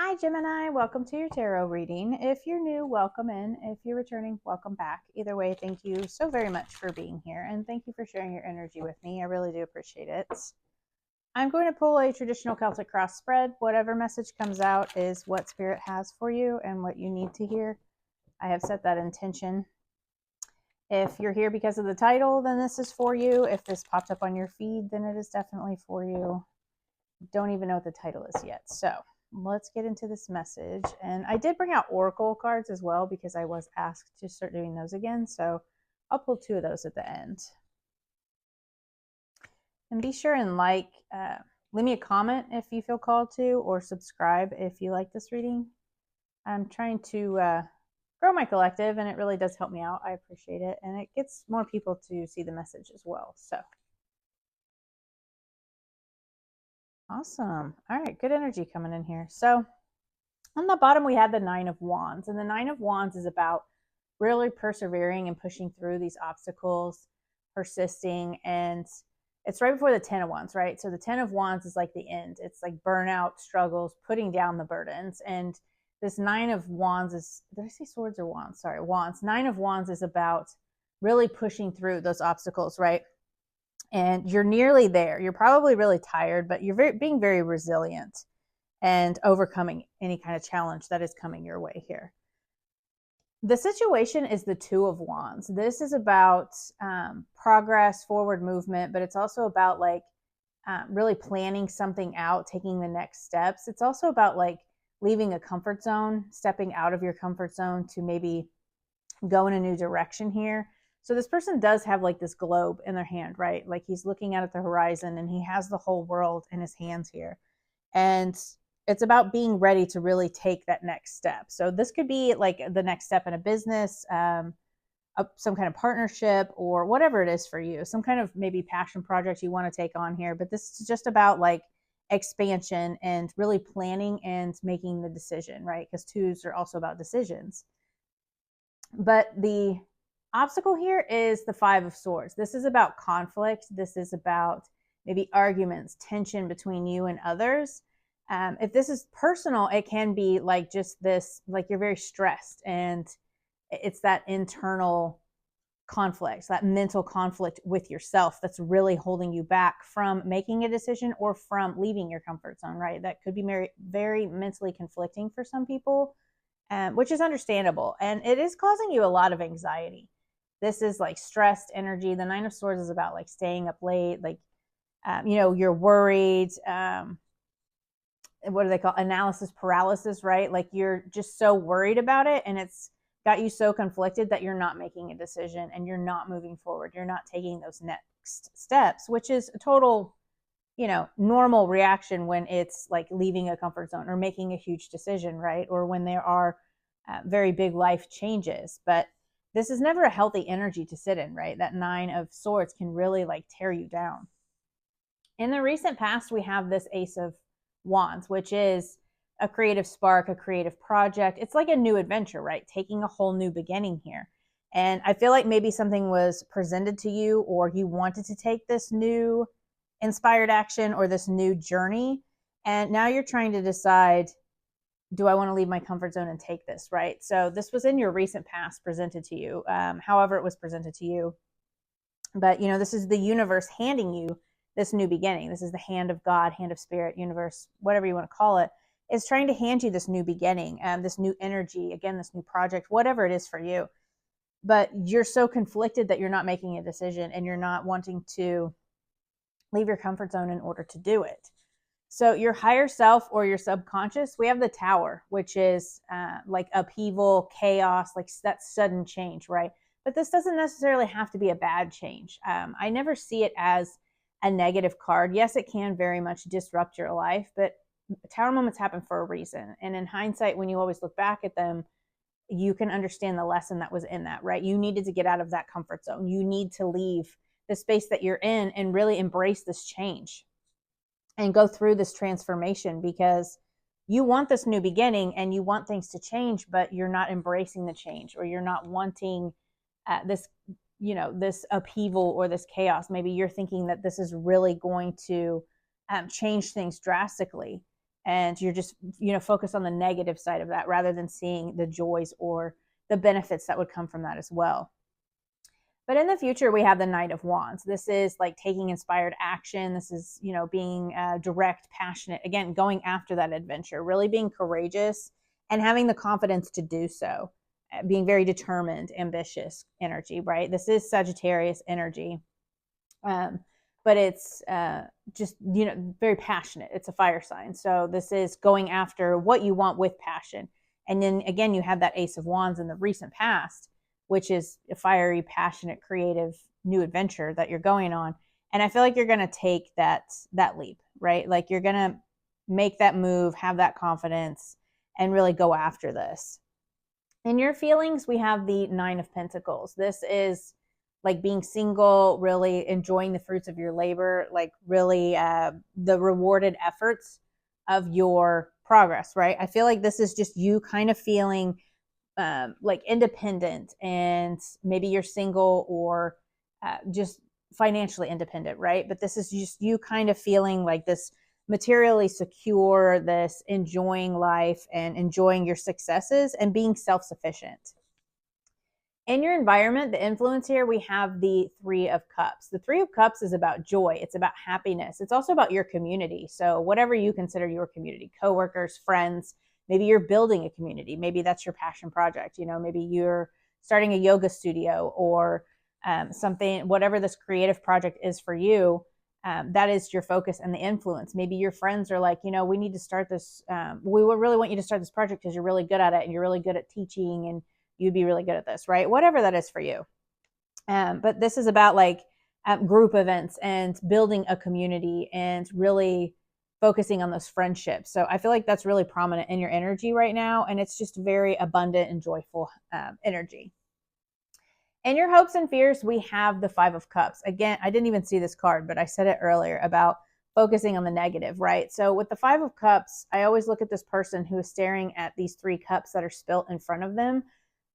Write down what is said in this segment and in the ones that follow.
Hi, Gemini. Welcome to your tarot reading. If you're new, welcome in. If you're returning, welcome back. Either way, thank you so very much for being here, and thank you for sharing your energy with me. I really do appreciate it. I'm going to pull a traditional Celtic cross spread. Whatever message comes out is what Spirit has for you and what you need to hear. I have set that intention. If you're here because of the title, then this is for you. If this popped up on your feed, then it is definitely for you. Don't even know what the title is yet. So let's get into this message. And I did bring out oracle cards as well because I was asked to start doing those again. So I'll pull two of those at the end. And be sure and leave me a comment if you feel called to, or subscribe if you like this reading. I'm trying to grow my collective, and it really does help me out. I appreciate it. And it gets more people to see the message as well. So awesome. All right, good energy coming in here. So on the bottom, we had the Nine of Wands, and the Nine of Wands is about really persevering and pushing through these obstacles, persisting, and it's right before the Ten of Wands, right? So the Ten of Wands is like the end. It's like burnout, struggles, putting down the burdens. And this Nine of Wands is, did I say swords or wands? Sorry, wands. Nine of Wands is about really pushing through those obstacles, right? And you're nearly there. You're probably really tired, but you're being very resilient and overcoming any kind of challenge that is coming your way here. The situation is the Two of Wands. This is about progress, forward movement, but it's also about really planning something out, taking the next steps. It's also about leaving a comfort zone, stepping out of your comfort zone to maybe go in a new direction here. So this person does have this globe in their hand, right? Like he's looking out at the horizon and he has the whole world in his hands here. And it's about being ready to really take that next step. So this could be the next step in a business, some kind of partnership, or whatever it is for you, some kind of maybe passion project you want to take on here. But this is just about expansion and really planning and making the decision, right? Because twos are also about decisions. But the obstacle here is the Five of Swords. This is about conflict. This is about maybe arguments, tension between you and others. If this is personal, it can be just this, you're very stressed, and it's that internal conflict, that mental conflict with yourself that's really holding you back from making a decision or from leaving your comfort zone, right? That could be very, very mentally conflicting for some people, which is understandable. And it is causing you a lot of anxiety. This is stressed energy. The Nine of Swords is about staying up late, you're worried. What do they call analysis paralysis, right? You're just so worried about it, and it's got you so conflicted that you're not making a decision and you're not moving forward. You're not taking those next steps, which is a total, normal reaction when it's leaving a comfort zone or making a huge decision, right? Or when there are very big life changes. But this is never a healthy energy to sit in, right? That Nine of Swords can really tear you down. In the recent past, we have this Ace of Wands, which is a creative spark, a creative project. It's like a new adventure, right? Taking a whole new beginning here. And I feel like maybe something was presented to you, or you wanted to take this new inspired action or this new journey. And now you're trying to decide, do I want to leave my comfort zone and take this, right? So this was in your recent past presented to you, however it was presented to you. But, this is the universe handing you this new beginning. This is the hand of God, hand of spirit, universe, whatever you want to call it, is trying to hand you this new beginning, this new energy, again, this new project, whatever it is for you. But you're so conflicted that you're not making a decision, and you're not wanting to leave your comfort zone in order to do it. So your higher self or your subconscious, we have the Tower, which is upheaval, chaos, that sudden change, right? But this doesn't necessarily have to be a bad change. I never see it as a negative card. Yes, it can very much disrupt your life, but Tower moments happen for a reason. And in hindsight, when you always look back at them, you can understand the lesson that was in that, right? You needed to get out of that comfort zone. You need to leave the space that you're in and really embrace this change and go through this transformation, because you want this new beginning and you want things to change, but you're not embracing the change, or you're not wanting this upheaval or this chaos. Maybe you're thinking that this is really going to change things drastically. And you're just, focused on the negative side of that rather than seeing the joys or the benefits that would come from that as well. But in the future, we have the Knight of Wands. This is like taking inspired action. This is, being direct, passionate, again, going after that adventure, really being courageous and having the confidence to do so, being very determined, ambitious energy, right? This is Sagittarius energy. But it's just, very passionate. It's a fire sign. So this is going after what you want with passion. And then again, you have that Ace of Wands in the recent past, which is a fiery, passionate, creative new adventure that you're going on. And I feel like you're going to take that leap, right? Like you're going to make that move, have that confidence, and really go after this. In your feelings, we have the Nine of Pentacles. This is like being single, really enjoying the fruits of your labor, like really the rewarded efforts of your progress, right? I feel like this is just you kind of feeling like independent, and maybe you're single or just financially independent, right? But this is just you kind of feeling like this materially secure, this enjoying life and enjoying your successes and being self-sufficient. In your environment, the influence here, we have the Three of Cups. The Three of Cups is about joy. It's about happiness. It's also about your community. So whatever you consider your community, coworkers, friends, maybe you're building a community. Maybe that's your passion project. Maybe you're starting a yoga studio or something, whatever this creative project is for you. That is your focus and the influence. Maybe your friends are like, we need to start this. We really want you to start this project because you're really good at it and you're really good at teaching and you'd be really good at this, right? Whatever that is for you. But this is about like group events and building a community and really focusing on those friendships. So I feel like that's really prominent in your energy right now. And it's just very abundant and joyful energy. In your hopes and fears, we have the Five of Cups. Again, I didn't even see this card, but I said it earlier about focusing on the negative, right? So with the Five of Cups, I always look at this person who is staring at these three cups that are spilt in front of them.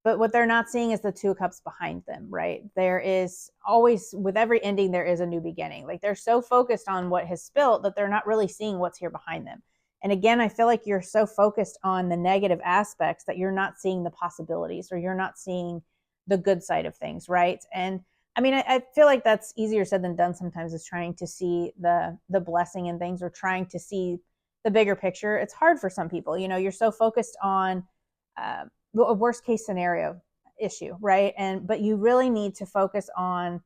But what they're not seeing is the two cups behind them, right? There is always, with every ending, there is a new beginning. Like they're so focused on what has spilt that they're not really seeing what's here behind them. And again, I feel like you're so focused on the negative aspects that you're not seeing the possibilities or you're not seeing the good side of things, right? And I mean, I feel like that's easier said than done sometimes, is trying to see the blessing in things or trying to see the bigger picture. It's hard for some people. You're so focused on a worst case scenario issue, right? But you really need to focus on,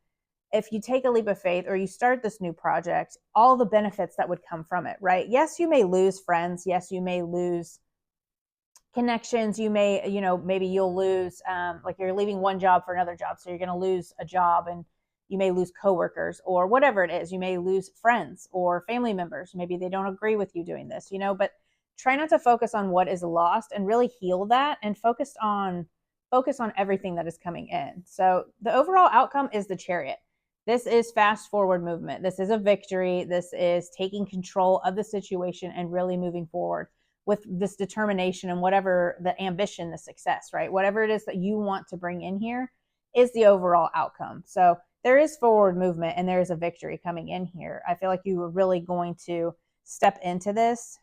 if you take a leap of faith or you start this new project, all the benefits that would come from it, right? Yes, you may lose friends. Yes, you may lose connections. You may, maybe you'll lose, like you're leaving one job for another job. So you're going to lose a job and you may lose coworkers or whatever it is. You may lose friends or family members. Maybe they don't agree with you doing this, but try not to focus on what is lost and really heal that and focus on everything that is coming in. So the overall outcome is the Chariot. This is fast forward movement. This is a victory. This is taking control of the situation and really moving forward with this determination and whatever the ambition, the success, right? Whatever it is that you want to bring in here is the overall outcome. So there is forward movement and there is a victory coming in here. I feel like you are really going to step into this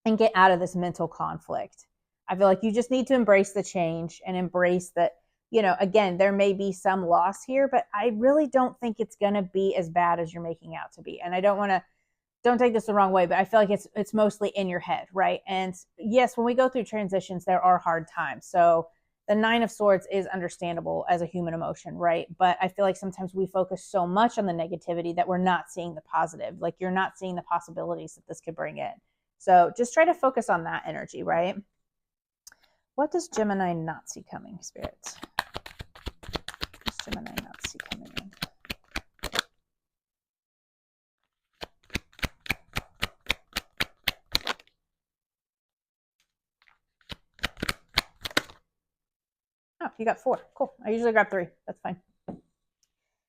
and get out of this mental conflict. I feel like you just need to embrace the change and embrace that, again, there may be some loss here, but I really don't think it's going to be as bad as you're making out to be. And I don't take this the wrong way, but I feel like it's mostly in your head, right? And yes, when we go through transitions, there are hard times. So the Nine of Swords is understandable as a human emotion, right? But I feel like sometimes we focus so much on the negativity that we're not seeing the positive. Like you're not seeing the possibilities that this could bring in. So just try to focus on that energy, right? What does Gemini not see coming, Spirit? What does Gemini not see coming in? Oh, you got 4. Cool. I usually grab 3. That's fine.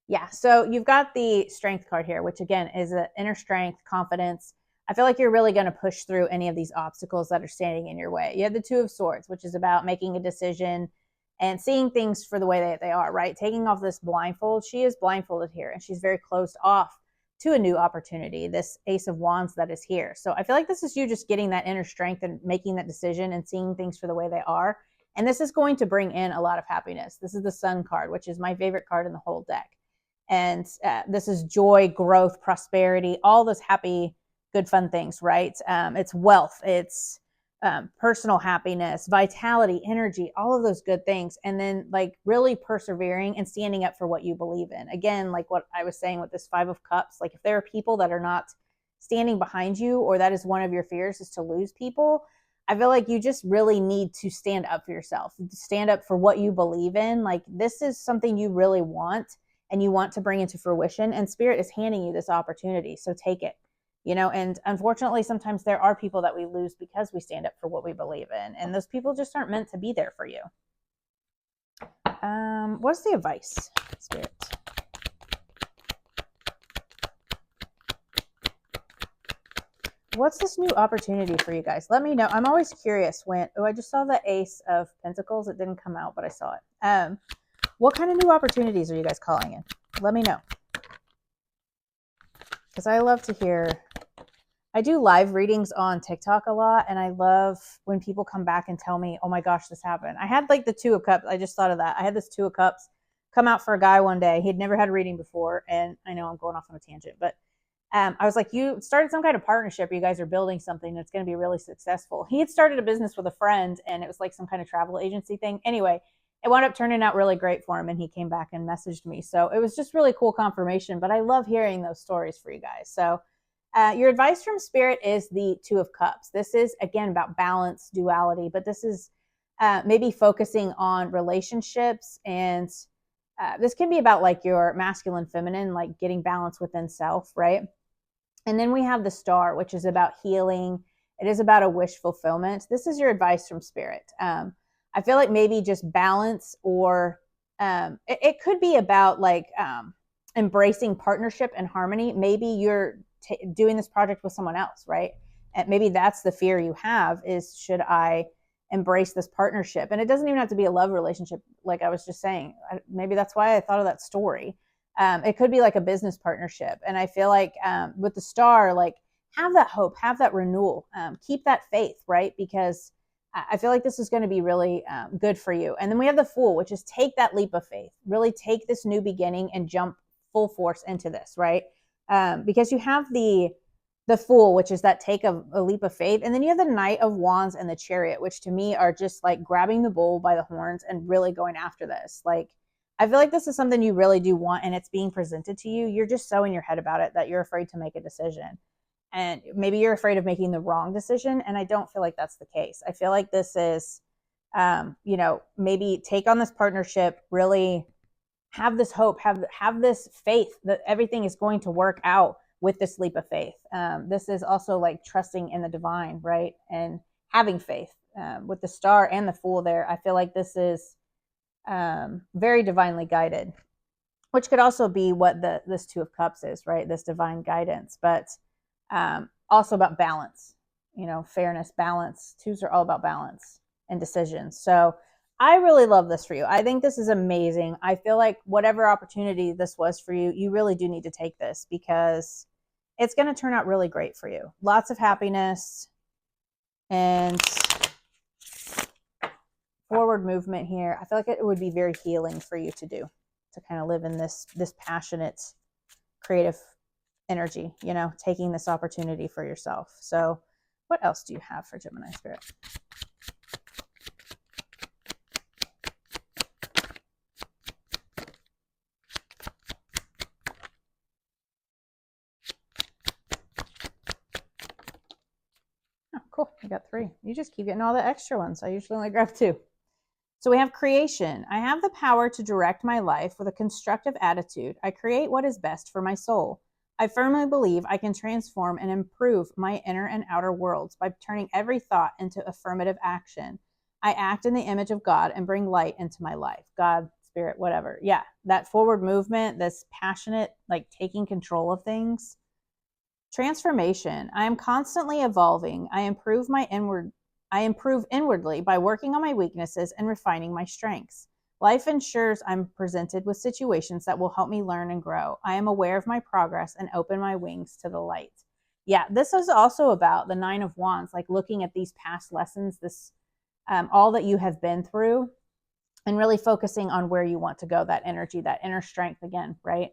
Yeah, so you've got the Strength card here, which again is an inner strength, confidence. I feel like you're really going to push through any of these obstacles that are standing in your way. You have the Two of Swords, which is about making a decision and seeing things for the way that they are, right? Taking off this blindfold. She is blindfolded here and she's very closed off to a new opportunity, this Ace of Wands that is here. So I feel like this is you just getting that inner strength and making that decision and seeing things for the way they are. And this is going to bring in a lot of happiness. This is the Sun card, which is my favorite card in the whole deck. And this is joy, growth, prosperity, all those happy, good, fun things, right? It's wealth, it's personal happiness, vitality, energy, all of those good things. And then like really persevering and standing up for what you believe in. Again, like what I was saying with this Five of Cups, like if there are people that are not standing behind you, or that is one of your fears is to lose people, I feel like you just really need to stand up for yourself, stand up for what you believe in. Like this is something you really want and you want to bring into fruition, and Spirit is handing you this opportunity. So take it, you know, and unfortunately, sometimes there are people that we lose because we stand up for what we believe in, and those people just aren't meant to be there for you. What's the advice, Spirit? What's this new opportunity for you guys? Let me know. I'm always curious when, oh, I just saw the Ace of Pentacles. It didn't come out, but I saw it. What kind of new opportunities are you guys calling in? Let me know. Because I love to hear, I do live readings on TikTok a lot, and I love when people come back and tell me, oh my gosh, this happened. I had like the Two of Cups. I just thought of that. I had this Two of Cups come out for a guy one day. He'd never had a reading before, and I know I'm going off on a tangent, but I was like, you started some kind of partnership. You guys are building something that's going to be really successful. He had started a business with a friend, and it was like some kind of travel agency thing. Anyway, it wound up turning out really great for him, and he came back and messaged me. So it was just really cool confirmation, but I love hearing those stories for you guys. So your advice from Spirit is the Two of Cups. This is, again, about balance, duality, but this is maybe focusing on relationships, and this can be about like your masculine, feminine, like getting balance within self, right? And then we have the Star, which is about healing. It is about a wish fulfillment. This is your advice from Spirit. I feel like maybe just balance, or it could be about like embracing partnership and harmony. Maybe you're doing this project with someone else, right? And maybe that's the fear you have is, should I embrace this partnership? And it doesn't even have to be a love relationship. Like I was just saying, maybe that's why I thought of that story. It could be like a business partnership. And I feel like with the Star, like have that hope, have that renewal, keep that faith, right? Because I feel like this is going to be really good for you. And then we have the Fool, which is take that leap of faith, really take this new beginning and jump full force into this, right? Because you have the Fool, which is that take a leap of faith. And then you have the Knight of Wands and the Chariot, which to me are just like grabbing the bull by the horns and really going after this. Like, I feel like this is something you really do want, and it's being presented to you. You're just so in your head about it that you're afraid to make a decision. And maybe you're afraid of making the wrong decision. And I don't feel like that's the case. I feel like this is, you know, maybe take on this partnership, really have this hope, have this faith that everything is going to work out with this leap of faith. This is also like trusting in the divine, right? And having faith with the Star and the Fool there. I feel like this is very divinely guided, which could also be what this Two of Cups is, right? This divine guidance, but also about balance, you know, fairness, balance. Twos are all about balance and decisions. So I really love this for you. I think this is amazing. I feel like whatever opportunity this was for you, you really do need to take this, because it's going to turn out really great for you. Lots of happiness and forward movement here. I feel like it would be very healing for you to do, to kind of live in this passionate, creative energy, you know, taking this opportunity for yourself. So what else do you have for Gemini Spirit? Oh, cool. I got 3. You just keep getting all the extra ones. I usually only grab 2. So we have creation. I have the power to direct my life with a constructive attitude. I create what is best for my soul. I firmly believe I can transform and improve my inner and outer worlds by turning every thought into affirmative action. I act in the image of God and bring light into my life. God, Spirit, whatever. Yeah, that forward movement, this passionate, like taking control of things. Transformation. I am constantly evolving. I improve inwardly by working on my weaknesses and refining my strengths. Life ensures I'm presented with situations that will help me learn and grow. I am aware of my progress and open my wings to the light. Yeah, this is also about the Nine of Wands, like looking at these past lessons, this all that you have been through, and really focusing on where you want to go, that energy, that inner strength again, right?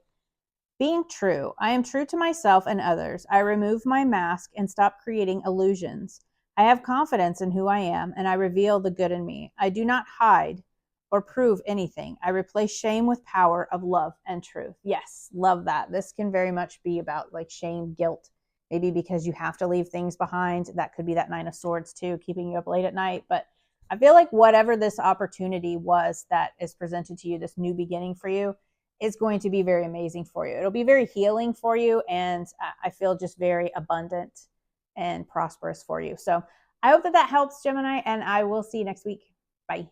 Being true. I am true to myself and others. I remove my mask and stop creating illusions. I have confidence in who I am, and I reveal the good in me. I do not hide or prove anything. I replace shame with power of love and truth. Yes, love that. This can very much be about like shame, guilt, maybe because you have to leave things behind. That could be that Nine of Swords too, keeping you up late at night. But I feel like whatever this opportunity was that is presented to you, this new beginning for you, is going to be very amazing for you. It'll be very healing for you. And I feel just very abundant and prosperous for you. So I hope that helps, Gemini, and I will see you next week. Bye.